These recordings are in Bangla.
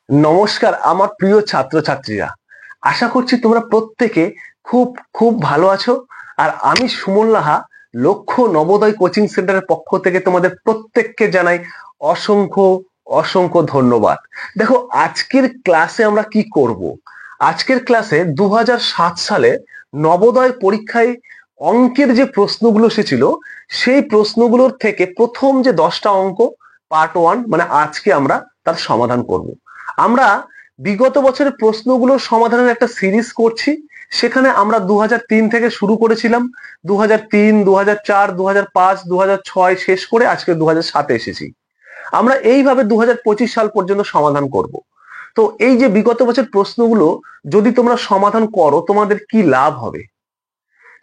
নমস্কার আমার প্রিয় ছাত্রছাত্রীরা। আশা করছি তোমরা প্রত্যেকে খুব খুব ভালো আছো। আর আমি সুমন লাহা লক্ষ্য নবোদয় কোচিং সেন্টারের পক্ষ থেকে তোমাদের প্রত্যেককে জানাই অসংখ্য অসংখ্য ধন্যবাদ। দেখো, আজকের ক্লাসে আমরা কি করব। আজকের ক্লাসে 2007 সালে নবোদয় পরীক্ষায় অঙ্কের যে প্রশ্নগুলো এসেছিল সেই প্রশ্নগুলোর থেকে প্রথম যে 10টা অঙ্ক পার্ট 1 মানে আজকে আমরা তার সমাধান করব। আমরা বিগত বছরের প্রশ্নগুলোর সমাধানের একটা সিরিজ করছি। সেখানে আমরা 2003 থেকে শুরু করেছিলাম, 2003, 2004, 2005, 2006 শেষ করে আজকে 2007 এসেছি। আমরা এইভাবে 2025 সাল পর্যন্ত সমাধান করব। তো এই যে বিগত বছর প্রশ্নগুলো যদি তোমরা সমাধান করো তোমাদের কি লাভ হবে।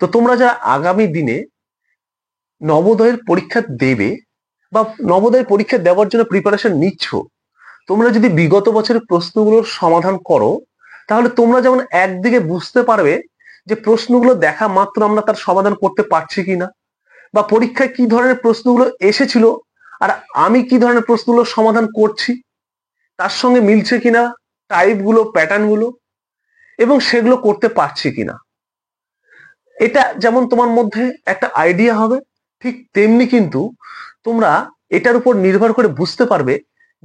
তো তোমরা যারা আগামী দিনে নবোদয়ের পরীক্ষা দেবে বা নবোদয়ের পরীক্ষা দেওয়ার জন্য প্রিপারেশন নিচ্ছ, তোমরা যদি বিগত বছরের প্রশ্নগুলোর সমাধান করো তাহলে তোমরা যেমন একদিকে বুঝতে পারবে যে প্রশ্নগুলো দেখা মাত্র আমরা তার সমাধান করতে পারছি কিনা, বা পরীক্ষায় কি ধরনের প্রশ্নগুলো এসেছিল আর আমি কি ধরনের প্রশ্নগুলোর সমাধান করছি তার সঙ্গে মিলছে কিনা টাইপগুলো, প্যাটার্নগুলো, এবং সেগুলো করতে পারছি কিনা। এটা যেমন তোমার মধ্যে একটা আইডিয়া হবে, ঠিক তেমনি কিন্তু তোমরা এটার উপর নির্ভর করে বুঝতে পারবে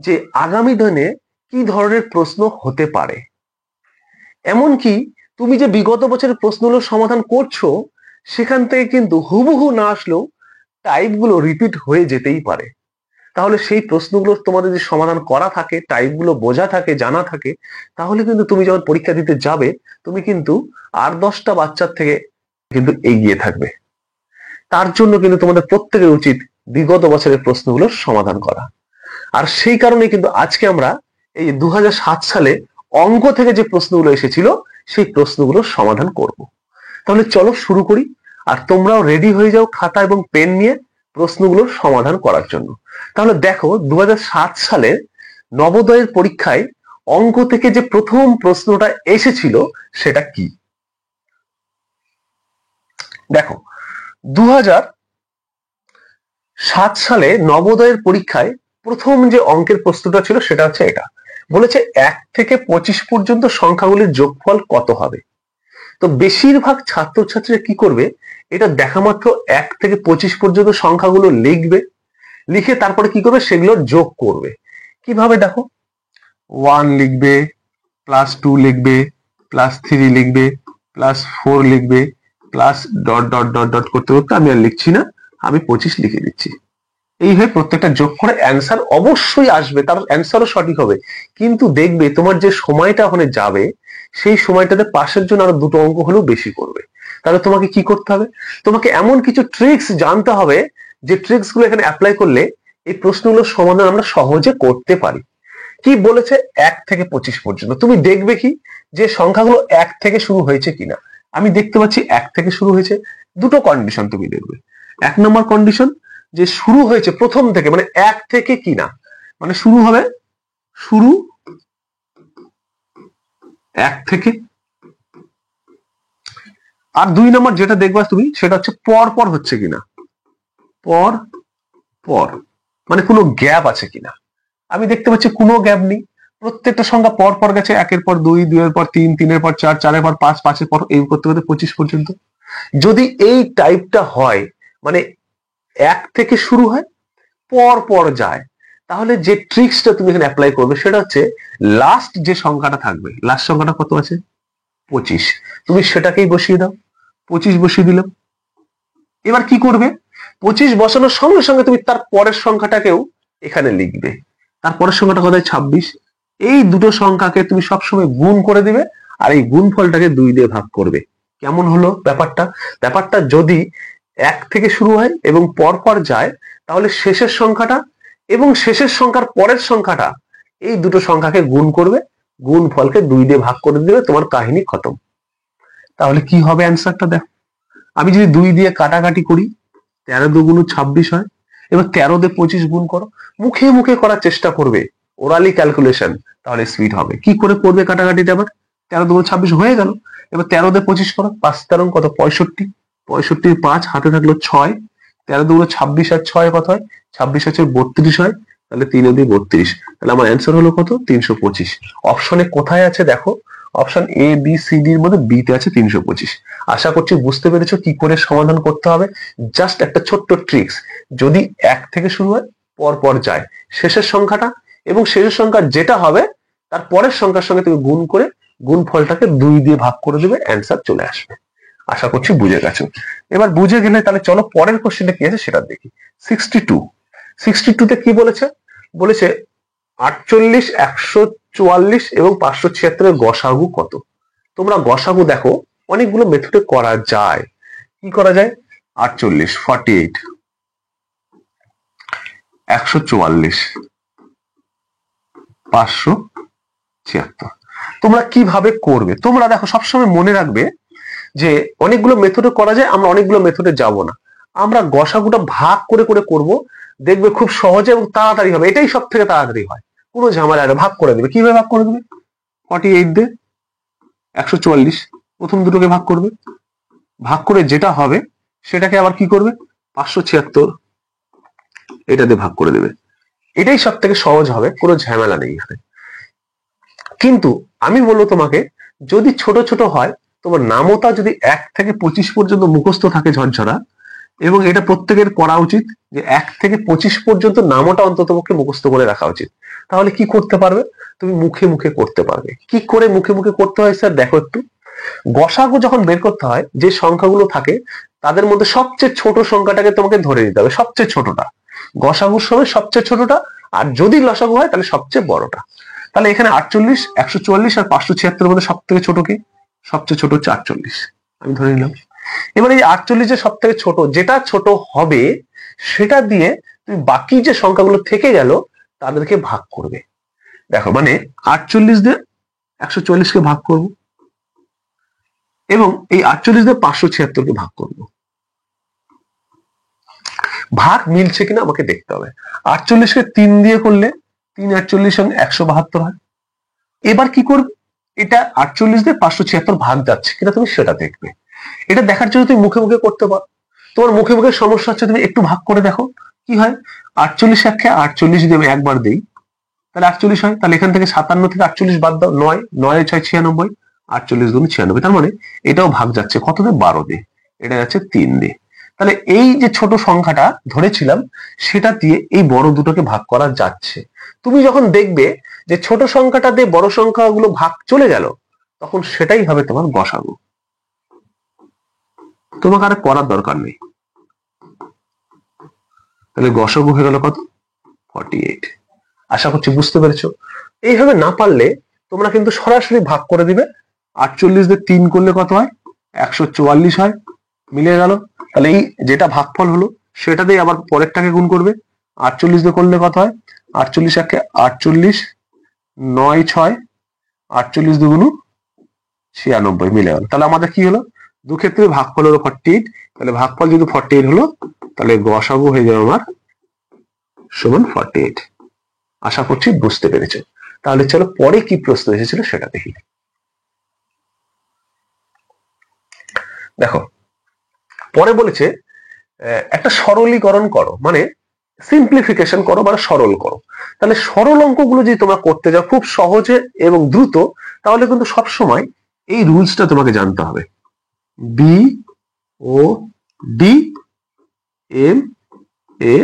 যে আগামী দিনে কি ধরনের প্রশ্ন হতে পারে। এমনকি তুমি যে বিগত বছরের প্রশ্নগুলোর সমাধান করছো সেখান থেকে কিন্তু হুবহু না আসলেও টাইপগুলো রিপিট হয়ে যেতেই পারে। তাহলে সেই প্রশ্নগুলো তোমাদের যদি সমাধান করা থাকে, টাইপগুলো বোঝা থাকে, জানা থাকে, তাহলে কিন্তু তুমি যখন পরীক্ষা দিতে যাবে তুমি কিন্তু 8-10টা বাচ্চার থেকে কিন্তু এগিয়ে থাকবে। তার জন্য কিন্তু তোমাদের প্রত্যেকের উচিত বিগত বছরের প্রশ্নগুলোর সমাধান করা। আর সেই কারণে কিন্তু আজকে আমরা এই 2007 সালে অঙ্ক থেকে যে প্রশ্নগুলো এসেছিল সেই প্রশ্নগুলোর সমাধান করব। তাহলে চলো শুরু করি। আর তোমরাও রেডি হয়ে যাও খাতা এবং পেন নিয়ে প্রশ্নগুলোর সমাধান করার জন্য। তাহলে দেখো, 2007 সালে নবোদয়ের পরীক্ষায় অঙ্ক থেকে যে প্রথম প্রশ্নটা এসেছিল সেটা কি। দেখো, 2007 সালে নবোদয়ের পরীক্ষায় প্রথম যে অঙ্কের প্রশ্নটা ছিল সেটা হচ্ছে এটা। বলেছে 1 থেকে 25 পর্যন্ত সংখ্যাগুলির যোগফল কত হবে। তো বেশিরভাগ ছাত্রছাত্রীরা কি করবে, এটা দেখা মাত্র 1 থেকে 25 পর্যন্ত সংখ্যাগুলো লিখবে, লিখে তারপরে কি করবে সেগুলোর যোগ করবে। কিভাবে দেখো, 1 লিখবে, +2 লিখবে, +3 লিখবে, +4 লিখবে, plus dot dot dot dot করতে করতে আমি আর লিখছি না, আমি 25 লিখে দিচ্ছি। এইভাবে প্রত্যেকটা যোগ করে অ্যান্সার অবশ্যই আসবে, তার অ্যান্সারও সঠিক হবে। কিন্তু দেখবে তোমার যে সময়টা ওখানে যাবে সেই সময়টাতে পাশের জন্য আরো 2টো অঙ্ক হলেও বেশি করবে। তাহলে তোমাকে কি করতে হবে, তোমাকে এমন কিছু ট্রিক্স জানতে হবে যে ট্রিক্স গুলো এখানে অ্যাপ্লাই করলে এই প্রশ্নগুলোর সমাধান আমরা সহজে করতে পারি। কি বলেছে, 1 থেকে 25 পর্যন্ত। তুমি দেখবে কি যে সংখ্যাগুলো 1 থেকে শুরু হয়েছে কিনা। আমি দেখতে পাচ্ছি 1 থেকে শুরু হয়েছে। 2টো কন্ডিশন তুমি দেখবে। 1 নম্বর কন্ডিশন যে শুরু হয়েছে প্রথম থেকে, মানে 1 থেকে কিনা, মানে শুরু হবে, শুরু 1 থেকে। আর 2 নম্বর যেটা দেখবা তুমি সেটা হচ্ছে পর পর হচ্ছে কিনা, পর পর মানে কোনো গ্যাপ আছে কিনা। আমি দেখতে পাচ্ছি কোনো গ্যাপ নেই, প্রত্যেকটা সংখ্যা পর পর গেছে, 1-এর পর 2, 2-এর পর 3, 3-এর পর 4, 4-এর পর 5, 5-এর পর এই করতে করতে 25 পর্যন্ত। যদি এই টাইপটা হয়, মানে 1 থেকে শুরু হয় পর পর যায়, তাহলে যে ট্রিক্সটা তুমি এখানে অ্যাপ্লাই করবে সেটা হচ্ছে লাস্ট যে সংখ্যাটা থাকবে, লাস্ট সংখ্যাটা কত আছে, 25, তুমি সেটাকেই বসিয়ে দাও। 25 বসিয়ে দিলাম। এবার কি করবে, 25 বসানোর সঙ্গে সঙ্গে তুমি তার পরের সংখ্যাটাকেও এখানে লিখবে। তার পরের সংখ্যাটা কত হয়, 26। এই দুটো সংখ্যাকে তুমি সবসময় গুণ করে দিবে আর এই গুণফলটাকে 2 দিয়ে ভাগ করবে। কেমন হলো ব্যাপারটা, ব্যাপারটা যদি 1 থেকে শুরু হয় এবং পর পর যায় তাহলে শেষের সংখ্যাটা এবং শেষের সংখ্যার পরের সংখ্যাটা এই দুটো সংখ্যাকে গুণ করবে, গুণফলকে 2 দিয়ে ভাগ করে দিবে, তোমার কাহিনী খতম। তাহলে কি হবে অ্যান্সারটা দেখো। আমি যদি 2 দিয়ে কাটাকাটি করি, 13×2=26 হয়। এবার 13 দিয়ে 25 গুণ করো, মুখে মুখে করার চেষ্টা করবে, ওরালি ক্যালকুলেশন, তাহলে স্পিড হবে। কি করে করবে কাটাকাটিটা, আবার 13×2=26 হয়ে গেল। এবার 13 দিয়ে 25 করো, 5-13 কত, 65, 65 5 হাতে থাকলো 6, 13×2=26 আর 6 কত হয়, 26 আছে 32 হয়। তাহলে 3 ও 2 32, তাহলে আমার অ্যান্সার হলো কত? 325। অপশনে কোথায় আছে দেখো, option A B C D এর মধ্যে বি তে আছে 325। আশা করছি বুঝতে পেরেছো কি করে সমাধান করতে হবে। জাস্ট একটা ছোট্ট ট্রিক্স, যদি 1 থেকে শুরু হয় পর পর যায় শেষের সংখ্যাটা, এবং শেষের সংখ্যা যেটা হবে তার পরের সংখ্যার সঙ্গে তুমি গুণ করে গুণফলটাকে 2 দিয়ে ভাগ করে দেবে, অ্যান্সার চলে আসবে। আশা করছি বুঝে গেছো। এবার বুঝে গেলে তাহলে চলো পরের কোশ্চেনটা কি আছে সেটা দেখি। 62, 62 তে কি বলেছে? বলেছে 48, 144 এবং 576 এর গসাগু কত? তোমরা গসাগু দেখো অনেকগুলো মেথডে করা যায়। কি করা যায়? 48, 48, 144, 576। তোমরা কিভাবে করবে? তোমরা দেখো সবসময় মনে রাখবে যে অনেকগুলো মেথডে করা যায়, আমরা অনেকগুলো মেথডে যাব না, আমরা গসাগুটা ভাগ করে করে করব, দেখবে খুব সহজে এবং তাড়াতাড়ি হবে। এটাই সব থেকে তাড়াতাড়ি হয়, কোনো ঝামেলা নেই। ভাগ করে দেবে। কিভাবে ভাগ করে দেবে? 48 দিয়ে 144, প্রথম দুটোকে ভাগ করবে, ভাগ করে যেটা হবে সেটাকে আবার কি করবে? 576 এটা দিয়ে ভাগ করে দেবে। এটাই সব থেকে সহজ হবে, কোনো ঝামেলা নেই এখানে। কিন্তু আমি বলবো তোমাকে, যদি ছোট ছোট হয়, তোমার নামতা যদি 1 থেকে 25 পর্যন্ত মুখস্থ থাকে ঝরঝরা, এবং এটা প্রত্যেকের করা উচিত যে 1 থেকে 25 পর্যন্ত নামটা অন্ততপক্ষে মুখস্থ করে রাখা উচিত। তাহলে কি করতে পারবে? তুমি মুখে মুখে করতে পারবে। কি করে মুখে মুখে করতে হয় স্যার দেখো একটু। গসাগু যখন বের করতে হয়, যে সংখ্যাগুলো থাকে তাদের মধ্যে সবচেয়ে ছোট সংখ্যাটাকে তোমাকে ধরে নিতে হবে, সবচেয়ে ছোটটা গসাগুর সময়, সবচেয়ে ছোটটা। আর যদি লসাগু হয় তাহলে সবচেয়ে বড়টা। তাহলে এখানে 48, 144 আর 576 এর মধ্যে সব থেকে ছোট কি? সবচেয়ে ছোট হচ্ছে 48, আমি ধরে নিলাম। এবার এই 48 যে সব থেকে ছোট, যেটা ছোট হবে সেটা দিয়ে তুমি বাকি যে সংখ্যাগুলো থেকে গেল তাদেরকে ভাগ করবে। দেখো মানে 48 দিয়ে 144 কে ভাগ করব, এবং এই 48 দিয়ে 576 কে ভাগ করব। ভাগ মিলছে কিনা আমাকে দেখতে হবে। 48 কে 3 দিয়ে করলে 3 48 সঙ্গে 172 হয়। এবার কি করবে? এটা 48 দিয়ে 576 ভাগ যাচ্ছে কিনা তুমি সেটা দেখবে। এটা দেখার জন্য তুমি মুখে মুখে করতে পারো। তোমার মুখে মুখে সমস্যা হচ্ছে, তুমি একটু ভাগ করে দেখো কি হয়। 48 একে 48 যদি আমি একবার দেই তাহলে 48 হয়। তাহলে এখান থেকে 57 থেকে 48 বাদ দাও, 9, 9 6 96, 48 দুগুণ 96। তার মানে এটাও ভাগ যাচ্ছে কত দিয়ে? 12 দিয়ে। এটা যাচ্ছে 3 দিয়ে। তাহলে এই যে ছোট সংখ্যাটা ধরেছিলাম সেটা দিয়ে এই বড় দুটোকে ভাগ করা যাচ্ছে। তুমি যখন দেখবে যে ছোট সংখ্যাটা দিয়ে বড় সংখ্যাগুলো ভাগ চলে গেল, তখন সেটাই হবে তোমার গসাগু। তোমাকে আর করার দরকার নেই। তাহলে গসাগু হয়ে গেল কত? 48। আশা করছি বুঝতে পেরেছো। এইভাবে না পারলে তোমরা কিন্তু সরাসরি ভাগ করে দিবে। 48 দিয়ে 3 করলে কত হয়? 144 হয়। মিলে গেল। তাহলে এই যেটা ভাগফল হলো সেটা দিয়ে আবার পরেরটাকে গুণ করবে। 48 দিয়ে করলে কত হয়? 48 একে 48, 9 6, 48 দুগুণ 96, মিলে গেল। তাহলে আমাদের কি হলো? দু ক্ষেত্রে ভাগফল হলো 48। তাহলে ভাগফল যদি 48 হলো, তাহলে গসাগু হয়ে যাবে আমার সমান 48। আশা করছি বুঝতে পেরেছো। তাহলে চলো পরে কি প্রশ্ন এসেছিল সেটা দেখি। দেখো পরে বলেছে একটা সরলীকরণ করো, মানে সিম্পলিফিকেশন করো বা সরল করো। তাহলে সরল অঙ্কগুলো যদি তোমরা করতে যাও খুব সহজে এবং দ্রুত, তাহলে কিন্তু সব সময় এই রুলসটা তোমাকে জানতে হবে। B O D M A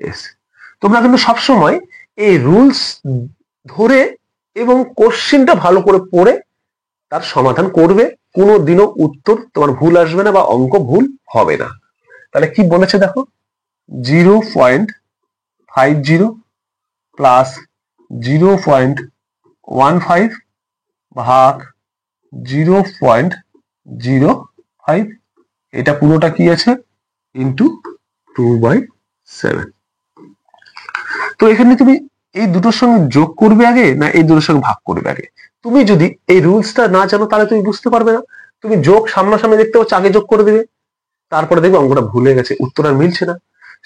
S. তোমরা কিন্তু সবসময় এই রুলস ধরে এবং কোশ্চেনটা ভালো করে পড়ে তার সমাধান করবে। কোনোদিনও উত্তর তোমার ভুল আসবে না বা অঙ্ক ভুল হবে না। তাহলে কি বলেছে দেখো, 0.50 প্লাস 0.15 ভাগ 0.05, এটা পুরোটা কি আছে? ইন্টু 2/7। তো এখানে তুমি এই দুটোর সঙ্গে যোগ করবে আগে না এই দুটোর সঙ্গে ভাগ করবে আগে? তুমি যদি এই রুলসটা না জানো তাহলে তুমি বুঝতে পারবে না। তুমি যোগ সামনাসামনি দেখতে পাচ্ছ, আগে যোগ করে দেবে, তারপরে দেখবে অঙ্কটা ভুলে গেছে, উত্তর আর মিলছে না।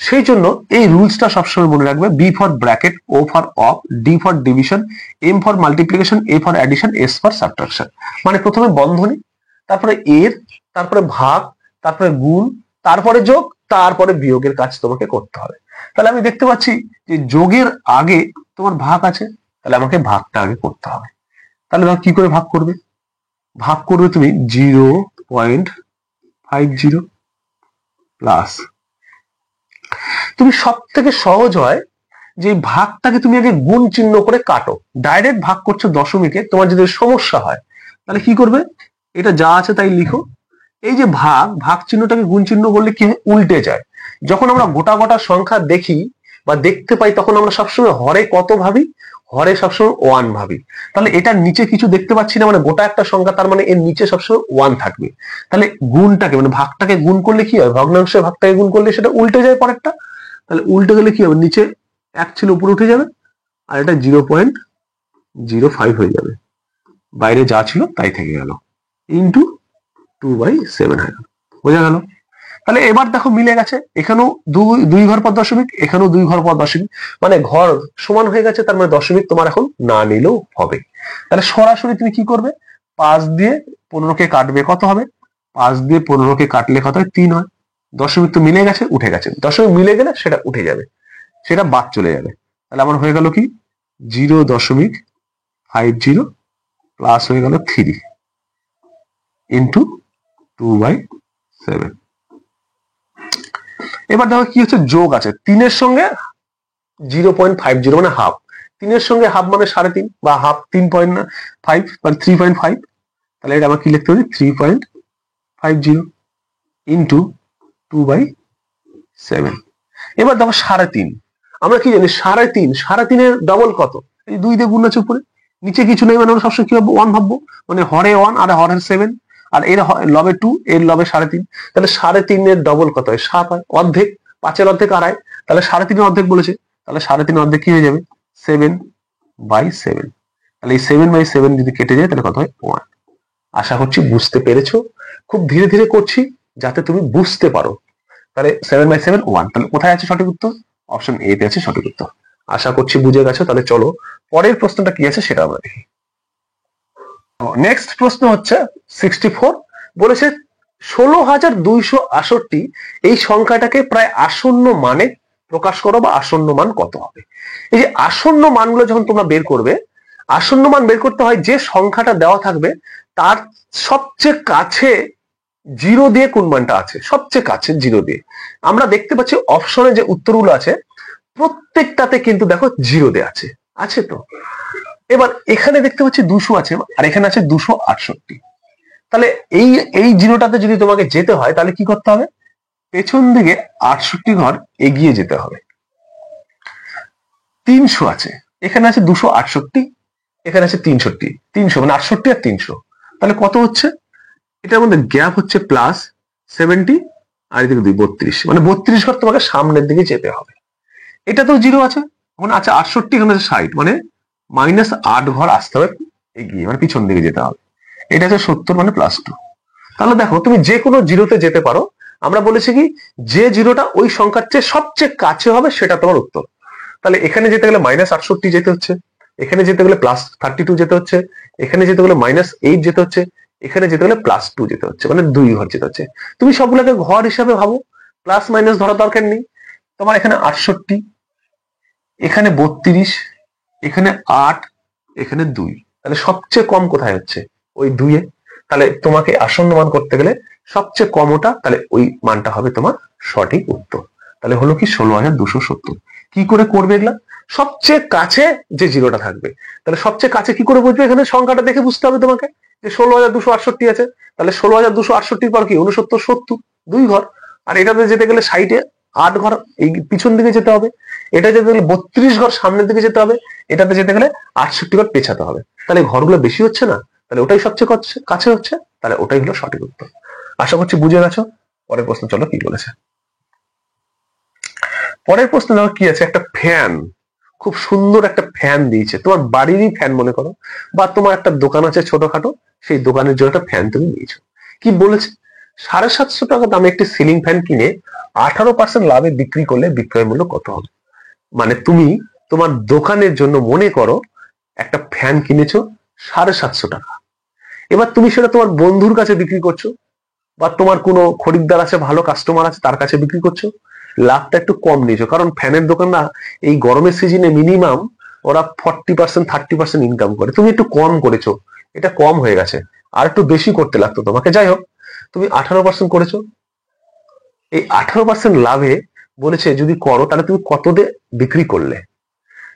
সেই জন্য এই রুলসটা সবসময় মনে রাখবে। B for bracket, O for of, D for division, M for multiplication, A for addition, S for subtraction. মানে প্রথমে বন্ধনী, তারপরে এর, তারপরে ভাগ, তারপরে গুণ, তারপরে যোগ, তারপরে বিয়োগের কাজ তোমাকে করতে হবে। তাহলে আমি দেখতে পাচ্ছি যে যোগের আগে তোমার ভাগ আছে, তাহলে আমাকে ভাগটা আগে করতে হবে। তাহলে ধর কি করে ভাগ করবে? ভাগ করবে তুমি 0.50 প্লাস, তুমি সব থেকে সহজ হয় যে ভাগটাকে তুমি আগে গুণ চিহ্ন করে কাটো। ডাইরেক্ট ভাগ করছো দশমিকে, তোমার যদি সমস্যা হয় তাহলে কি করবে, এটা যা আছে তাই লিখো। এই যে ভাগ, ভাগ চিহ্নটাকে গুণ চিহ্ন করলে কি উল্টে যায়। যখন আমরা গোটা গোটা সংখ্যা দেখি বা দেখতে পাই তখন আমরা সবসময় হরে কত ভাবি, হরে সবসময় 1 ভাবি। তাহলে এটার নিচে কিছু দেখতে পাচ্ছি না, মানে গোটা একটা সংখ্যা, তার মানে এর নিচে সবসময় 1 থাকবে। তাহলে গুণটাকে মানে ভাগটাকে গুণ করলে কি হয়, ভগ্নাংশে ভাগটাকে গুণ করলে সেটা উল্টে যায় পরেরটা। তাহলে উল্টে গেলে কি হবে, নিচে 1 ছিল উপরে উঠে যাবে, আর এটা 0.05 হয়ে যাবে, বাইরে যা ছিল তাই থেকে গেল, ইন্টু 2/7 হয়ে গেল। বোঝা গেল? তাহলে এবার দেখো মিলে গেছে, এখানেও দুই ঘর পর দশমিক, এখানেও 2 ঘর পর দশমিক, মানে ঘর সমান হয়ে গেছে, তার মানে দশমিক তোমার এখন না নিলেও হবে। তাহলে সরাসরি তুমি কি করবে, 5 দিয়ে 15কে কাটবে, কত হবে, 5 দিয়ে 15কে কাটলে কত হয়, 3 হয়। দশমিক তো মিলে গেছে, উঠে গেছে, দশমিক মিলে গেলে সেটা উঠে যাবে, সেটা বাদ চলে যাবে। তাহলে আমার হয়ে গেল কি 0.50 প্লাস হয়ে গেল 3 ইন্টু 2/7। এবার দেখো কি হচ্ছে, যোগ আছে 3-এর সঙ্গে 0.50 মানে হাফ, 3-এর সঙ্গে হাফ মানে 3.5 বা হাফ 3.5 মানে 3.5। তাহলে এটা আমার কি লিখতে হবে, 3.50 ইন্টু 2/7। এবার দেখো 3.5, আমরা কি জানি 3.5, 3.5-এর ডবল কত, এই 2 দিয়ে গুণ আছে উপরে, নিচে কিছু নেই, মানে আমরা সবসময় কি ভাববো, 1 ভাববো, মানে হরে 1 আর হরের 7, আর এর লবে 2, এর লবে 3.5। তাহলে 3.5-এর ডবল কত হয়, 7 হয়, অর্ধেক, 5-এর অর্ধেক আড়াই, তাহলে 3.5-এর অর্ধেক বলেছে, তাহলে 3.5-এর অর্ধেক কি হয়ে যাবে, 7/7। তাহলে এই 7/7 যদি কেটে যায় তাহলে কত হয়, 1। আশা করছি বুঝতে পেরেছো, খুব ধীরে ধীরে করছি যাতে তুমি বুঝতে পারো। তাহলে 7/7 1, তাহলে কোথায় আছে সঠিক উত্তর, অপশন এ তে আছে সঠিক উত্তর। আশা করছি বুঝে গেছো। তাহলে চলো পরের প্রশ্নটা কি আছে সেটা আমরা দেখি। নেক্সট প্রশ্ন হচ্ছে 64, বলেছে 16,268 এই সংখ্যাটাকে প্রায় আসন্ন মানে প্রকাশ করো, বা আসন্ন মান কত হবে। এই যে আসন্ন মানগুলো যখন তোমরা বের করবে, আসন্ন মান বের করতে হয় যে সংখ্যাটা দেওয়া থাকবে তার সবচেয়ে কাছে 0 দিয়ে কোন মানটা আছে, সবচেয়ে কাছে 0 দিয়ে। আমরা দেখতে পাচ্ছি অপশনে যে উত্তরগুলো আছে প্রত্যেকটাতে কিন্তু দেখো 0 দেয়া আছে, আছে তো। এবার এখানে দেখতে পাচ্ছি 200 আছে, আর এখানে আছে 268। তাহলে এই এই 0টাতে যদি তোমাকে যেতে হয় তাহলে কি করতে হবে, পেছন দিকে 68 ঘর এগিয়ে যেতে হবে। 300 আছে, এখানে আছে 268, এখানে আছে 300, 300 মানে 68 আর 300, তাহলে কত হচ্ছে, এটার মধ্যে গ্যাপ হচ্ছে +70, আর এদিকে 32, মানে 32 ঘর তোমাকে সামনের দিকে যেতে হবে। এটা তো 0 আছে, ওখানে আছে 68, এখানে আছে 60, মানে -8 ঘর আসতে হবে এগিয়ে, মানে পিছন দিকে যেতে হবে। এটা হচ্ছে 70 মানে +2। তাহলে দেখো তুমি যে কোনো 0-তে যেতে পারো। আমরা বলেছি কি, যে 0টা ওই সংখ্যার চেয়ে সবচেয়ে কাছে হবে সেটা তোমার উত্তর। তাহলে এখানে যেতে গেলে -68 যেতে হচ্ছে, এখানে যেতে গেলে +32 যেতে হচ্ছে, এখানে যেতে গেলে -8 যেতে হচ্ছে, এখানে যেতে গেলে +2 যেতে হচ্ছে, মানে 2 ঘর যেতে হচ্ছে। তুমি সবগুলোকে ঘর হিসাবে ভাবো, প্লাস মাইনাস ধরার দরকার নেই। তোমার এখানে 68, এখানে 32, এখানে 8, এখানে 2, তাহলে সবচেয়ে কম কোথায় হচ্ছে, ওই 2-এ। তাহলে তোমাকে আসন্ন মান করতে গেলে সবচেয়ে কম ওটা, তাহলে ওই মানটা হবে তোমার সঠিক উত্তর। তাহলে হলো কি 16,270। কি করে করবে এগুলা, সবচেয়ে কাছে যে 0টা থাকবে। তাহলে সবচেয়ে কাছে কি করে বুঝবে, এখানে সংখ্যাটা দেখে বুঝতে হবে তোমাকে যে 16,268 আছে, তাহলে 16,268 পর কি 69, 70, 2 ঘর। আর এটাতে যেতে গেলে 60-এ 8 ঘর এই পিছন দিকে যেতে হবে, এটা যেতে গেলে 32 ঘর সামনের দিকে যেতে হবে, এটাতে যেতে গেলে 68 ঘর পেছাতে হবে। তাহলে ঘরগুলো বেশি হচ্ছে না, তাহলে ওটাই সবচেয়ে কাছে হচ্ছে, তাহলে ওটাই হলো সঠিক উত্তর। আশা করছি বুঝে গেছো। পরের প্রশ্ন চলো কি বলেছে। পরের প্রশ্ন দেখো কি আছে, একটা ফ্যান, খুব সুন্দর একটা ফ্যান দিয়েছে, তোমার বাড়িরই ফ্যান মনে করো, বা তোমার একটা দোকান আছে ছোটখাটো, সেই দোকানের জন্য একটা ফ্যান তুমি নিয়েছো। কি বলেছে, 750 টাকা দামে একটি সিলিং ফ্যান কিনে 18% লাভে বিক্রি করলে বিক্রয় মূল্য কত হবে। মানে তুমি তোমার দোকানের জন্য মনে করো একটা ফ্যান কিনেছো 750 টাকা, এবার তুমি সেটা তোমার বন্ধুর কাছে বিক্রি করছো বা তোমার কোনো খরিদ্দার আছে, ভালো কাস্টমার আছে, তার কাছে বিক্রি করছো, লাভটা একটু কম নিয়েছো। কারণ ফ্যানের দোকান না, এই গরমের সিজনে মিনিমাম ওরা 40% 30% ইনকাম করে, তুমি একটু কম করেছো, এটা কম হয়ে গেছে, আর একটু বেশি করতে লাগতো তোমাকে। যাই হোক, তুমি 18% করেছো। এই 18% লাভে বলেছে যদি করো তাহলে তুমি কত দিয়ে বিক্রি করলে,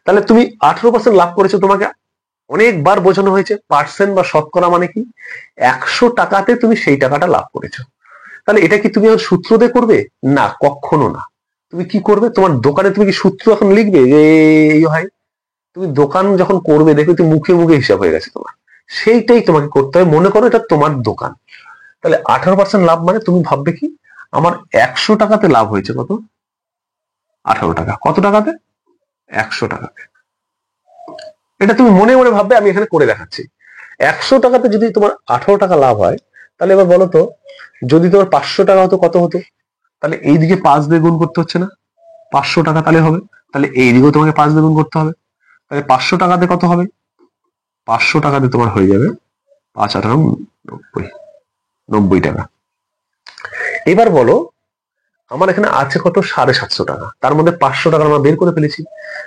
তাহলে তুমি 18% লাভ করেছো। তোমাকে অনেকবার বোঝানো হয়েছে পার্সেন্ট বা শতকরা মানে কি, 100 টাকাতে তুমি সেই টাকাটা লাভ করেছো। তাহলে এটা কি তুমি এখন সূত্র দিয়ে করবে? না, কখনো না। তুমি কি করবে, তোমার দোকানে তুমি কি সূত্র এখন লিখবে যে এই হয়? তুমি দোকান যখন করবে দেখবে তুমি মুখে মুখে হিসাব হয়ে গেছে তোমার, সেইটাই তোমাকে করতে হবে। মনে করো এটা তোমার দোকান, তাহলে 18% লাভ মানে তুমি ভাববে কি, আমার 100 টাকাতে লাভ হয়েছে কত, 18 টাকা। কত টাকাতে? 100 টাকাতে। এটা তুমি মনে মনে ভাববে, আমি এখানে করে দেখাচ্ছি। 100 টাকাতে যদি তোমার 18 টাকা লাভ হয়, তাহলে এবার বলো তো, যদি তোমার 500 টাকা হতো কত হতো? তাহলে এইদিকে 5 দিয়ে গুণ করতে হচ্ছে না, 500 টাকা তাহলে হবে। তাহলে এইদিকেও তোমাকে 5 দিয়ে গুণ করতে হবে। তাহলে 500 টাকাতে কত হবে? 500 টাকাতে তোমার হয়ে যাবে 5×8=90, 90 টাকা। এবার বলো, আমার এখানে আছে কত, 750 টাকা, তার মধ্যে 500 টাকা আমরা বের করে ফেলেছি।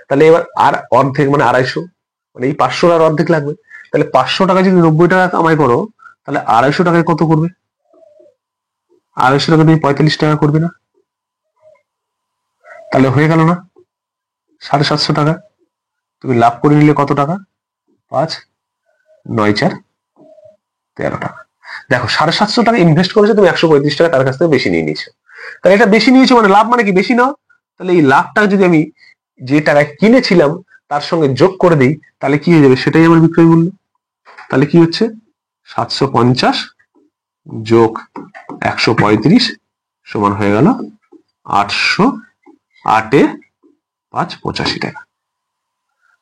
তাহলে এবার আর অর্ধেক মানে 250, মানে এই 500 আর অর্ধেক লাগবে। তাহলে 500 টাকা যদি 90 টাকা কামাই করো, তাহলে 250 টাকায় কত করবে? 250 টাকা তুমি 45 টাকা করবে না? তাহলে হয়ে গেল না 750 টাকা। তুমি লাভ করে নিলে কত টাকা? 5 9 4 13 টাকা। দেখো, 750 টাকা ইনভেস্ট করেছো তুমি, 135 টাকা তার কাছ থেকে বেশি নিয়ে নিয়েছো। তাহলে এটা বেশি নিয়েছো মানে লাভ মানে কি, বেশি নাও। তাহলে এই লাভটা যদি আমি যে টাকায় কিনেছিলাম তার সঙ্গে যোগ করে দিই, তাহলে কি হয়ে যাবে, সেটাই আমার বিক্রয় মূল্য। তাহলে কি হচ্ছে, 750 যোগ 135 সমান হয়ে গেল 800, 8 এ 5 85 টাকা।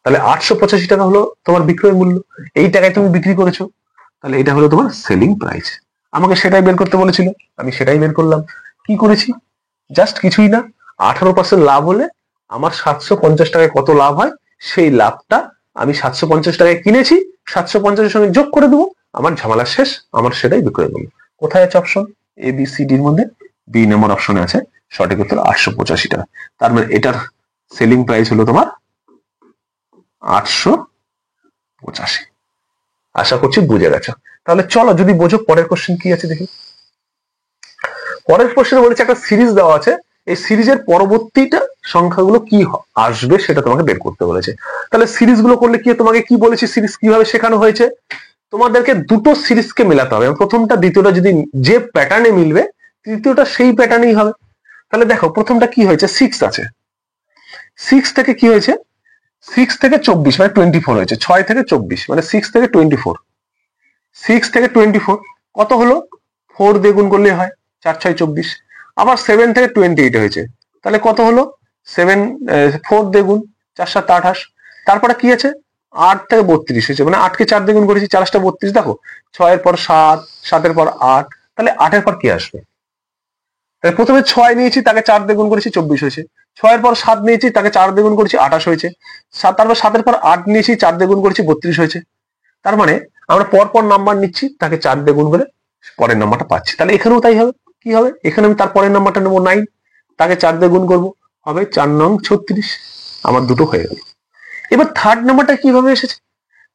তাহলে 885 টাকা হলো তোমার বিক্রয় মূল্য, এই টাকায় তুমি বিক্রি করেছো। তাহলে এটা হলো তোমার সেলিং প্রাইস। আমাকে সেটাই বের করতে বলেছিল, আমি সেটাই বের করলাম। কি করেছি, জাস্ট কিছুই না, 18% লাভ হলে আমার 750 টাকায় কত লাভ হয়, সেই লাভটা আমি 750 টাকায় কিনেছি, 750 সঙ্গে যোগ করে দেবো, আমার ঝামেলা শেষ, আমার সেটাই বিক্রয় মূল্য। কোথায় আছে অপশন? এ বি সি ডির মধ্যে বি নম্বর অপশনে আছে সঠিক উত্তর 885 টাকা। তার মানে এটার সেলিং প্রাইস হলো তোমার 885। আশা করছি বুঝে গেছো। তাহলে চলো, যদি বোঝো পরের কোশ্চেন কি আছে দেখি। পরের কোশ্চেনে বলেছে একটা সিরিজ দেওয়া আছে, এই সিরিজের পরবর্তীটা সংখ্যাগুলো কি আসবে সেটা তোমাকে বের করতে বলেছে। তাহলে সিরিজগুলো করলে কি, তোমাকে কি বলেছি সিরিজ কিভাবে শেখানো হয়েছে, তোমাদেরকে দুটো সিরিজকে মেলাতে হবে, প্রথমটা দ্বিতীয়টা যদি যে প্যাটার্নে মিলবে, তৃতীয়টা সেই প্যাটার্নেই হবে। তাহলে দেখো, প্রথমটা কি হয়েছে, 6 আছে, 6 থেকে কি হয়েছে, 6 থেকে 24 মানে 24 হয়েছে, 6 থেকে 24 মানে 6 থেকে 24, 6 থেকে 24 কত হলো, 4 দিয়ে গুণ করলে হয়, 4 6 24। আবার 7 থেকে 28 হয়েছে, তাহলে কত হলো, 7 4 দিয়ে গুণ, 4 7 28। তারপরে কি আছে, 8 থেকে 32 হয়েছে, মানে 8 কে 4 দিয়ে গুণ করেছি, 4 8 32। দেখো, 6 এর পর 7, 7 এর পর 8, তাহলে 8 এর পর কি আসবে, তাহলে প্রথমে 6 নিয়েছি, তাকে 4 দিয়ে গুণ করেছি, 24 হয়েছে। 6 এর পর 7 নিয়েছি, তাকে 4 দিয়ে গুণ করেছি, 28 হয়েছে। তারপর 7 এর পর 8 নিয়েছি, 4 দিয়ে গুণ করেছি, 32 হয়েছে। তার মানে আমরা পরপর নাম্বার নিচ্ছি, তাকে 4 দিয়ে গুণ করে পরের নাম্বারটা পাচ্ছি। তাহলে এখানেও তাই হবে, কি হবে, এখানে আমি তার পরের নাম্বারটা নেবো 9, তাকে 4 দিয়ে গুণ করবো, হবে 4 নং 36, আমার দুটো হয়ে গেল। এবার থার্ড নাম্বারটা কিভাবে এসেছে,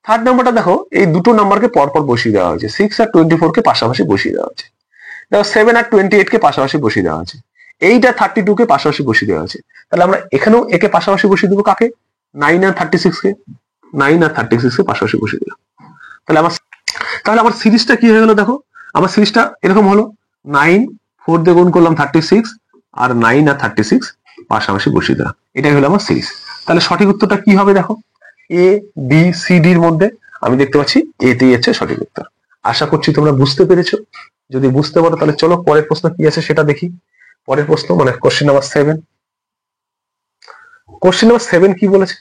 থার্ড নাম্বারটা দেখো, এই দুটো নাম্বারকে পরপর বসিয়ে দেওয়া হয়েছে, 6 আর 24 কে পাশাপাশি বসিয়ে দেওয়া হয়েছে। দেখো, 7 আর 28 কে পাশাপাশি বসিয়ে দেওয়া আছে, 8 আর 32 কে পাশাপাশি বসিয়ে দেওয়া আছে। তাহলে আমরা এখানেও একে পাশাপাশি বসিয়ে দেবো, কাকে, 9 আর 36 কে, 9 আর 36 কে পাশাপাশি বসিয়ে দিলাম। তাহলে আমার সিরিজটা কি হয়ে গেল, দেখো আমার সিরিজটা এরকম হলো, 9 4 দিয়ে গুণ করলাম 36, আর 9 আর 36 পাশাপাশি বসিয়ে দিলাম, এটাই হলো আমার সিরিজ। তাহলে সঠিক উত্তরটা কি হবে, দেখো এ বি সি ডির মধ্যে আমি দেখতে পাচ্ছি এটাই হচ্ছে সঠিক উত্তর। আশা করছি তোমরা বুঝতে পেরেছো। যদি বুঝতে পারো তাহলে চলো পরের প্রশ্ন কি আছে সেটা দেখি। পরের প্রশ্ন মানে কোশ্চেন নাম্বার 7। কোশ্চেন নাম্বার 7 কি বলেছে,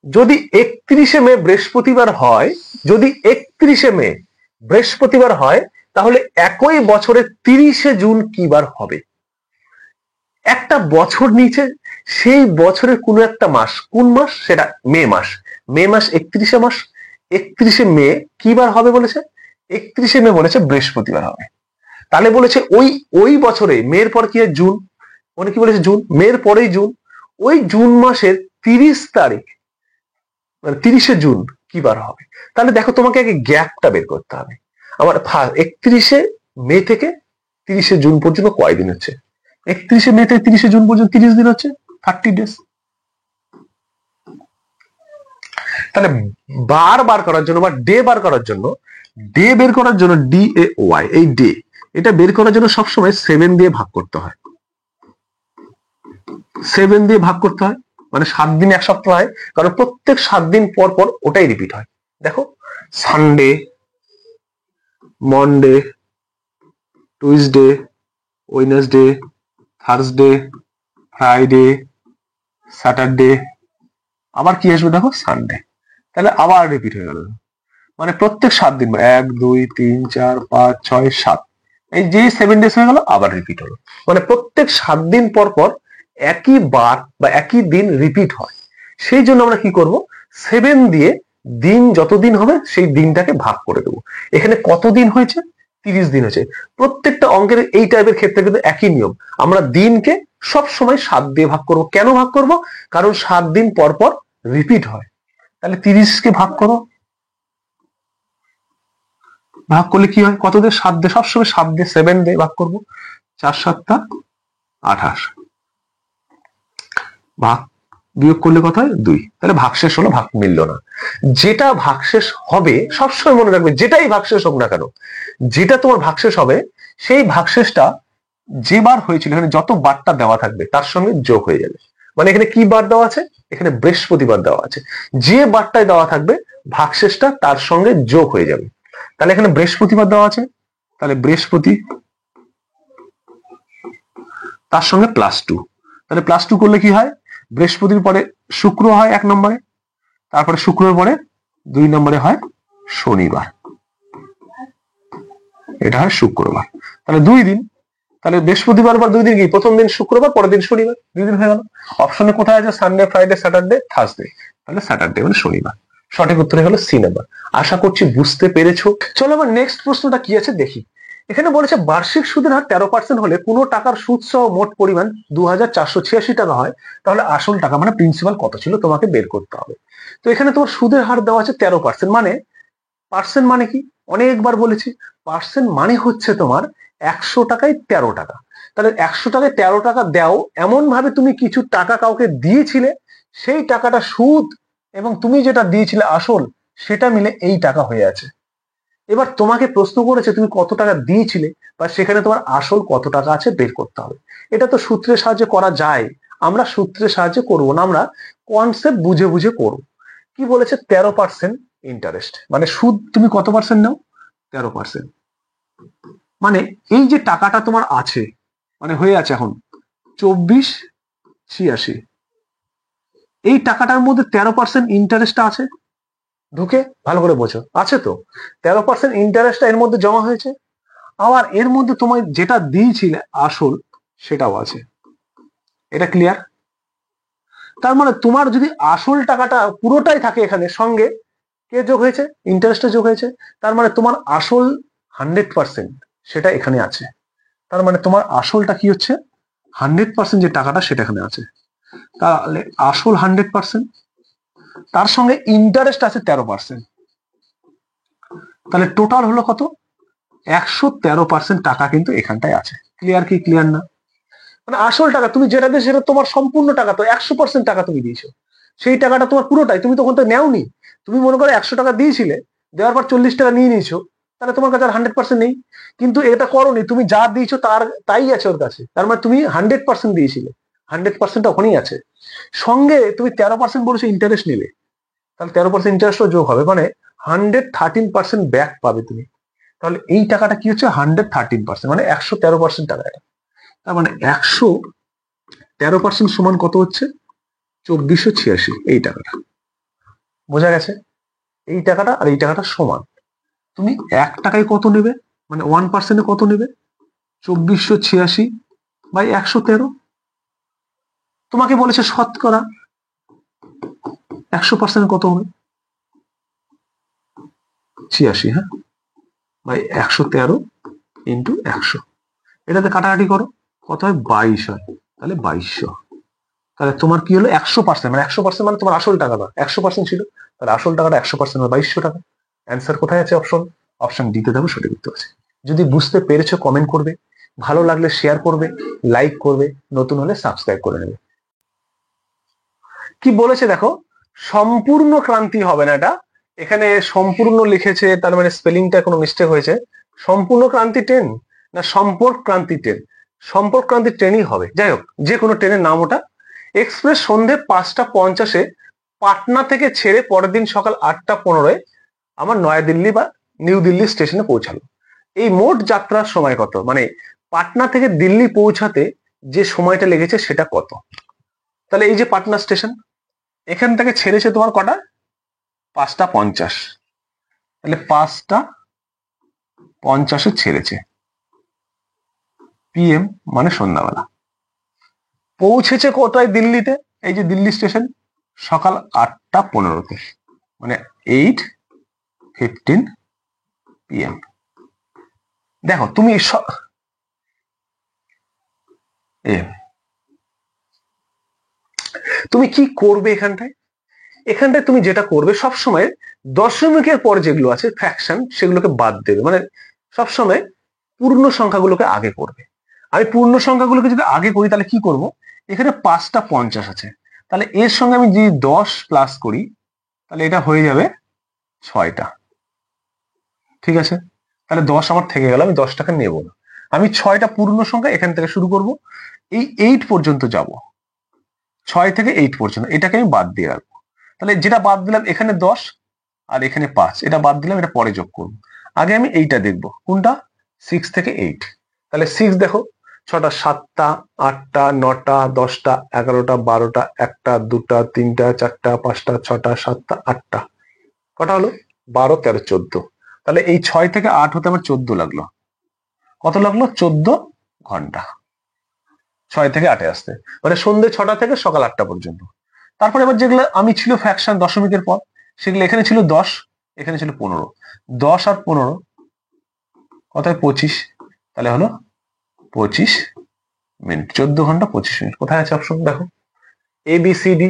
যদি 31শে মে বৃহস্পতিবার হয়, যদি 31শে মে বৃহস্পতিবার হয়, তাহলে একই বছরের 30শে জুন কি বার হবে। একটা বছর নিচে, সেই বছরের কোন একটা মাস, কোন মাস সেটা, মে মাস, মে মাস 31শে মাস, 31শে মে কি বার হবে বলেছে, 31শে মে বলেছে বৃহস্পতিবার হবে। তাহলে বলেছে ওই ওই বছরে মের পর কি হয় জুন, মানে কি বলেছে জুন, মের পরেই জুন, ওই জুন মাসের 30 তারিখ মানে 30শে জুন কি বার হবে? তাহলে দেখো তোমাকে আগে গ্যাপটা বের করতে হবে। আমার 31শে মে থেকে 30শে জুন পর্যন্ত কয়দিন হচ্ছে? 31শে মে থেকে 30শে জুন পর্যন্ত 30 দিন হচ্ছে, 30 ডেজ। তাহলে বার বার করার জন্য বা ডে বার করার জন্য, ডে বের করার জন্য DAY, এই ডে এটা বের করার জন্য সবসময় 7 দিয়ে ভাগ করতে হয়। 7 দিয়ে ভাগ করতে হয়, মানে 7 দিন এক সপ্তাহ হয়, কারণ প্রত্যেক 7 দিন পর পর ওটাই রিপিট হয়। দেখো Sunday, Monday, Tuesday, Wednesday, Thursday, Friday, Saturday, আবার কি আসবে দেখো সানডে। তাহলে আবার রিপিট হয়ে গেল, মানে প্রত্যেক 7 দিন, 1 2 3 4 5 6 7, এই যে 7 ডেজ হয়ে গেল, আবার রিপিট হলো। মানে প্রত্যেক 7 দিন পর পর একই বার বা একই দিন রিপিট হয়। সেই জন্য আমরা কি করব, 7 দিয়ে দিন যতদিন হবে সেই দিনটাকে ভাগ করে দেবো। এখানে কত দিন হয়েছে? 30 দিন হয়েছে। প্রত্যেকটা অঙ্কের এই টাইপের ক্ষেত্রে কিন্তু একই নিয়ম, আমরা দিনকে সব সময় 7 দিয়ে ভাগ করব। কেন ভাগ করব? কারণ 7 দিন পর পর রিপিট হয়। তাহলে 30কে ভাগ করো, ভাগ করলে কি হয়, কত দিয়ে? 7 দিয়ে, সবসময় 7 দিয়ে 7 দিয়ে ভাগ করবো, 4 7 28, ভাগ বিয়োগ করলে কত হয়? 2। তাহলে ভাগশেষ হলো, ভাগ মিলল না। যেটা ভাগশেষ হবে সবসময় মনে রাখবে, যেটাই ভাগশেষ হোক না কেন, যেটা তোমার ভাগশেষ হবে সেই ভাগশেষটা যে বার হয়েছিল এখানে যত বারটা দেওয়া থাকবে তার সঙ্গে যোগ হয়ে যাবে। মানে এখানে কি বার দেওয়া আছে? এখানে বৃহস্পতিবার দেওয়া আছে। যে বারটায় দেওয়া থাকবে ভাগশেষটা তার সঙ্গে যোগ হয়ে যাবে। তাহলে এখানে বৃহস্পতিবার দেওয়া আছে, তাহলে বৃহস্পতি তার সঙ্গে +2, তাহলে +2 করলে কি হয়? বৃহস্পতির পরে শুক্র হয় 1 নম্বরে, তারপরে শুক্রের পরে 2 নম্বরে হয় শনিবার, এটা হয় শুক্রবার। তাহলে 2 দিন, তাহলে বৃহস্পতিবার পর 2 দিন কি? প্রথম দিন শুক্রবার, পরের দিন শনিবার, 2 দিন হয়ে গেল। অপশনে কোথায় আছে? সানডে, ফ্রাইডে, স্যাটারডে, থার্সডে, তাহলে স্যাটারডে মানে শনিবার। সঠিক উত্তর হলো সি নাম্বার। আশা করছি বুঝতে পেরেছো। চলো আবার নেক্সট প্রশ্নটা কি আছে দেখি। এখানে বলেছে বার্ষিক সুদের হার 13% হলে কোনো টাকার সুদ সহ মোট পরিমাণ 2486 টাকা হয়, তাহলে আসল টাকা মানে প্রিন্সিপাল কত ছিল তোমাকে বের করতে হবে। তো এখানে তোমার সুদের হার দেওয়া আছে 13%, মানে পার্সেন্ট মানে কি? অনেকবার বলেছি, পার্সেন্ট মানে হচ্ছে তোমার 100 টাকায় 13 টাকা। তাহলে 100 টাকায় 13 টাকা দাও, এমন ভাবে তুমি কিছু টাকা কাউকে দিয়েছিলে, সেই টাকাটা সুদ এবং তুমি যেটা দিয়েছিলে আসল, সেটা মিলে এই টাকা হয়ে আছে। এবার তোমাকে প্রশ্ন করেছে তুমি কত টাকা দিয়েছিলে, বা সেখানে তোমার আসল কত টাকা আছে বের করতে হবে। এটা তো সূত্রের সাহায্যে করা যায়, আমরা সূত্রের সাহায্যে করব না, আমরা কনসেপ্ট বুঝে বুঝে করব। কি বলেছে? 13% ইন্টারেস্ট, মানে সুদ তুমি কত পার্সেন্ট নাও? 13%। মানে এই যে টাকাটা তোমার আছে, মানে হয়ে আছে এখন 2486, এই টাকাটার মধ্যে 13% ইন্টারেস্ট আছে ঢুকে, ভালো করে বোঝো, আছে তো 13% ইন্টারেস্টটা এর মধ্যে জমা হয়েছে। আবার এর মধ্যে তোমায় যেটা দিয়েছিলে আসল, সেটাও আছে। এটা ক্লিয়ার? তার মানে তোমার যদি আসল টাকাটা পুরোটাই থাকে এখানে, সঙ্গে কে যোগ হয়েছে? ইন্টারেস্টে যোগ হয়েছে। তার মানে তোমার আসল 100% সেটা এখানে আছে। তার মানে তোমার আসলটা কি হচ্ছে? 100% যে টাকাটা সেটা এখানে আছে। তাহলে আসল 100%, তার সঙ্গে ইন্টারেস্ট আছে 13%, তাহলে টোটাল হলো কত? 113% টাকা কিন্তু এখানটায় আছে। ক্লিয়ার কি ক্লিয়ার না? মানে আসল টাকা তুমি যেটা দিয়েছো সেটা তোমার সম্পূর্ণ টাকা, তো 100% টাকা তুমি দিয়েছো, সেই টাকাটা তোমার পুরোটাই, তুমি তখন তো নেওনি। তুমি মনে করো 100 টাকা দিয়েছিলে, দেওয়ার পর 40 টাকা নিয়ে নিয়েছো, তাহলে তোমার কাছে আর 100% নেই। কিন্তু এটা করোনি, তুমি যা দিয়েছো তাই আছে ওর কাছে, তার মানে তুমি 100% দিয়েছিলে, 100% ওখানেই আছে। সঙ্গে তুমি 13% বলেছো ইন্টারেস্ট নিলে, তাহলে 13% ইন্টারেস্টও যোগ হবে, মানে 113% ব্যাক পাবে তুমি। তাহলে এই টাকাটা কি হচ্ছে? 113%, মানে 113% টাকা এটা। তার মানে 113% সমান কত হচ্ছে? 2486, এই টাকাটা। বোঝা গেছে? এই টাকাটা আর এই টাকাটা সমান। তুমি 1 টাকায় কত নেবে, মানে 1%-এ কত নেবে? 2486/113। তোমাকে বলেছে শতকরা 100% কত হবে? 86, হ্যাঁ, বাই 113 ইন্টু 100, এটাতে কাটাকাটি করো, কত হয় 22 হয়, তাহলে 2200। তাহলে তোমার কি হলো 100%, মানে 100% মানে তোমার আসল টাকা না, 100% ছিল, তাহলে আসল টাকাটা 100% মানে 2200 টাকা। অ্যান্সার কোথায় আছে? অপশন ডিতে দেখো সঠিক উত্তর আছে। যদি বুঝতে পেরেছো কমেন্ট করবে, ভালো লাগলে শেয়ার করবে, লাইক করবে, নতুন হলে সাবস্ক্রাইব করে নেবে। কি বলেছে দেখো, সম্পূর্ণ ক্রান্তি হবে না, এটা এখানে সম্পূর্ণ লিখেছে, তার মানে স্পেলিংটা কোনো মিস্টেক হয়েছে। সম্পূর্ণ ক্রান্তি ট্রেন না সম্পর্ক ক্রান্তি ট্রেন? সম্পর্ক ক্রান্তি ট্রেনই হবে। যাই হোক, যে কোনো ট্রেনের নাম ওটা। এক্সপ্রেস সন্ধে 5টা 50-এ পাটনা থেকে ছেড়ে পরের দিন সকাল 8টা 15-এ আমার নয়াদিল্লি বা নিউ দিল্লি স্টেশনে পৌঁছালো। এই মোট যাত্রার সময় কত, মানে পাটনা থেকে দিল্লি পৌঁছাতে যে সময়টা লেগেছে সেটা কত? তাহলে এই যে পাটনা স্টেশন, এখান থেকে ছেড়েছে তোমার কটা? 5টা 50, তাহলে 5টা 50-এ ছেড়েছে, পিএম মানে সন্ধ্যাবেলা। পৌঁছেছে কোথায়? দিল্লিতে, এই যে দিল্লি স্টেশন, সকাল 8টা 15-তে, মানে 8:15 PM। দেখো তুমি তুমি কি করবে এখানটায়? এখানটায় তুমি যেটা করবে, সবসময় দশমিকের পর যেগুলো আছে ফ্র্যাকশন, সেগুলোকে বাদ দেবে, মানে সবসময় পূর্ণ সংখ্যাগুলোকে আগে করবে। আমি পূর্ণ সংখ্যাগুলোকে যদি আগে করি তাহলে কি করব, এখানে 5টা 50 আছে, তাহলে এর সঙ্গে আমি যদি 10 প্লাস করি তাহলে এটা হয়ে যাবে 6টা। ঠিক আছে, তাহলে 10 আমার থেকে গেল, আমি 10টাকে নেব না, আমি 6টা পূর্ণ সংখ্যা এখান থেকে শুরু করব, এই 8 পর্যন্ত যাব, 6 থেকে 8 পর্যন্ত, এটাকে আমি বাদ দিয়ে রাখবো। তাহলে যেটা বাদ দিলাম, এখানে 10 আর এখানে 5, এটা বাদ দিলাম, এটা পরে যোগ করবো। আগে আমি এইটা দেখবো, কোনটা? 6 থেকে 8। তাহলে 6 দেখো, 6টা 7টা 8টা 9টা 10টা 11টা 12টা 1টা 2টা 3টা 4টা 5টা 6টা 7টা 8টা, কটা হলো? 12 13 14। তাহলে এই 6 থেকে 8 হতে আমার 14 লাগলো। কত লাগলো? 14 ঘন্টা 6 থেকে 8-এ আসতে, মানে সন্ধ্যে 6টা থেকে সকাল 8টা পর্যন্ত। তারপরে এবার যেগুলো আমি ছিল ফ্র্যাকশন দশমিকের পর, সেগুলো এখানে ছিল 10, এখানে ছিল 15, 10 আর 15 কত হয়? 25, তাহলে হলো 25 মিনিট, 14 ঘন্টা 25 মিনিট। কোথায় আছে অপশন? দেখো ABCD,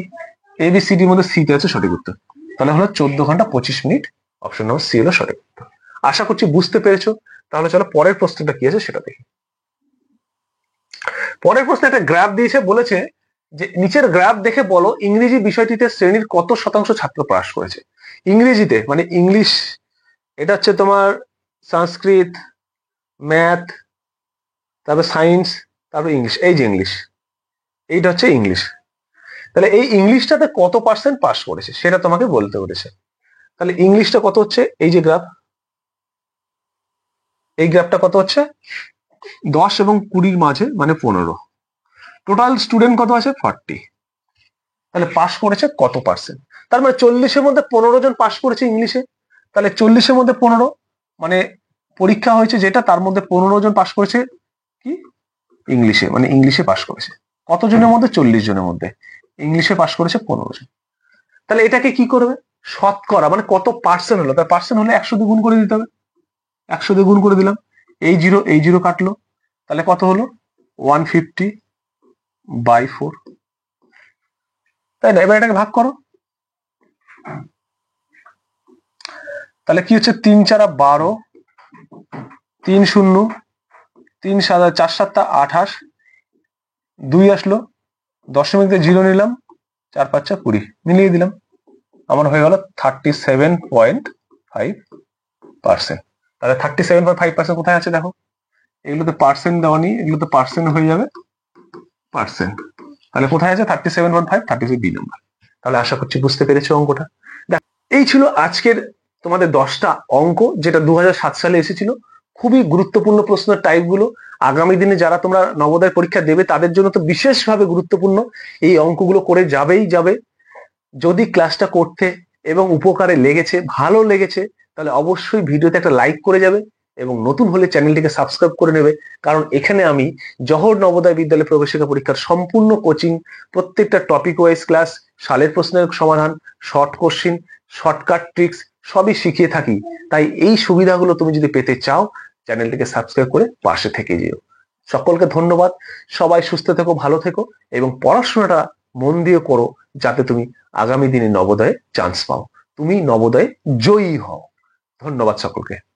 ABCDর মধ্যে সিতে আছে সঠিক উত্তর, তাহলে হলো 14 ঘন্টা 25 মিনিট, অপশন নম্বর সি হলো সঠিক উত্তর। আশা করছি বুঝতে পেরেছো। তাহলে চলো পরের প্রশ্নটা কি আছে সেটা দেখি। পরের প্রশ্নে একটা গ্রাফ দিয়েছে, বলেছে যে নিচের গ্রাফ দেখে বলো ইংরেজি বিষয়টিতে শ্রেণীর কত শতাংশ ছাত্র পাস করেছে। ইংরেজিতে মানে ইংলিশ, এটা হচ্ছে তোমার সংস্কৃত, ম্যাথ, তারপর সায়েন্স, তারপর ইংলিশ, এই যে ইংলিশ, এইটা হচ্ছে ইংলিশ। তাহলে এই ইংলিশটাতে কত পার্সেন্ট পাস করেছে সেটা তোমাকে বলতে বলেছে। তাহলে ইংলিশটা কত হচ্ছে, এই যে গ্রাফ, এই গ্রাফটা কত হচ্ছে? 10 এবং 20-র মাঝে, মানে 15। টোটাল স্টুডেন্ট কত আছে? 40। তাহলে পাস করেছে কত পার্সেন্ট? তার মানে 40-এর মধ্যে 15 জন পাস করেছে ইংলিশে। তাহলে 40-এর মধ্যে 15, মানে পরীক্ষা হয়েছে যেটা, তার মধ্যে 15 জন পাস করেছে কি? ইংলিশে, মানে ইংলিশে পাস করেছে। কতজনের মধ্যে? 40 জনের মধ্যে ইংলিশে পাস করেছে 15 জন। তাহলে এটাকে কি করবে? শতকরা, মানে কত পার্সেন্ট হলো, তার পার্সেন্ট হলে 100 দিয়ে গুণ করে দিতে হবে। 100 দিয়ে গুণ করে দিলাম, এই জিরো কাটলো, তাহলে কত হলো? 150/4, তাই না? এবার এটাকে ভাগ করো, তাহলে কি হচ্ছে? 3 4 12, 3 0, 3 7 4 7 28, 2 আসলো, দশমিক দিয়ে 0 নিলাম, 4 5 20, মিলিয়ে দিলাম, আমার হয়ে গেল 37.5%। তাহলে 37.5% কোথায় আছে দেখো, এগুলোতে পার্সেন্ট দেওয়া নেই, এগুলোতে পার্সেন্ট হয়ে যাবে পার্সেন্ট। তাহলে কোথায় আছে? 37.5, 36 B নাম্বার। তাহলে আশা করছি বুঝতে পেরেছো অঙ্কটা। এই ছিল আজকের তোমাদের 10টা অঙ্ক, যেটা 2007 সালে এসেছিল। খুবই গুরুত্বপূর্ণ প্রশ্নের টাইপগুলো, আগামী দিনে যারা তোমরা নবোদয় পরীক্ষা দেবে তাদের জন্য তো বিশেষভাবে গুরুত্বপূর্ণ। এই অঙ্কগুলো করে যাবেই যাবে। যদি ক্লাসটা করতে এবং উপকারে লেগেছে, ভালো লেগেছে, তাহলে অবশ্যই ভিডিওতে একটা লাইক করে যাবে এবং নতুন হলে চ্যানেলটিকে সাবস্ক্রাইব করে নেবে। কারণ এখানে আমি জওহর নবোদয় বিদ্যালয় প্রবেশিকা পরীক্ষার সম্পূর্ণ কোচিং, প্রত্যেকটা টপিক ওয়াইজ ক্লাস, সালের প্রশ্নের সমাধান, শর্ট কোশ্চিন, শর্টকাট ট্রিক্স সবই শিখিয়ে থাকি। তাই এই সুবিধাগুলো তুমি যদি পেতে চাও, চ্যানেলটিকে সাবস্ক্রাইব করে পাশে থেকে যেও। সকলকে ধন্যবাদ। সবাই সুস্থ থেকো, ভালো থেকো এবং পড়াশোনাটা মন দিয়ে করো, যাতে তুমি আগামী দিনে নবোদয়ে চান্স পাও, তুমি নবোদয়ে জয়ী হও। ধন্যবাদ সকলকে।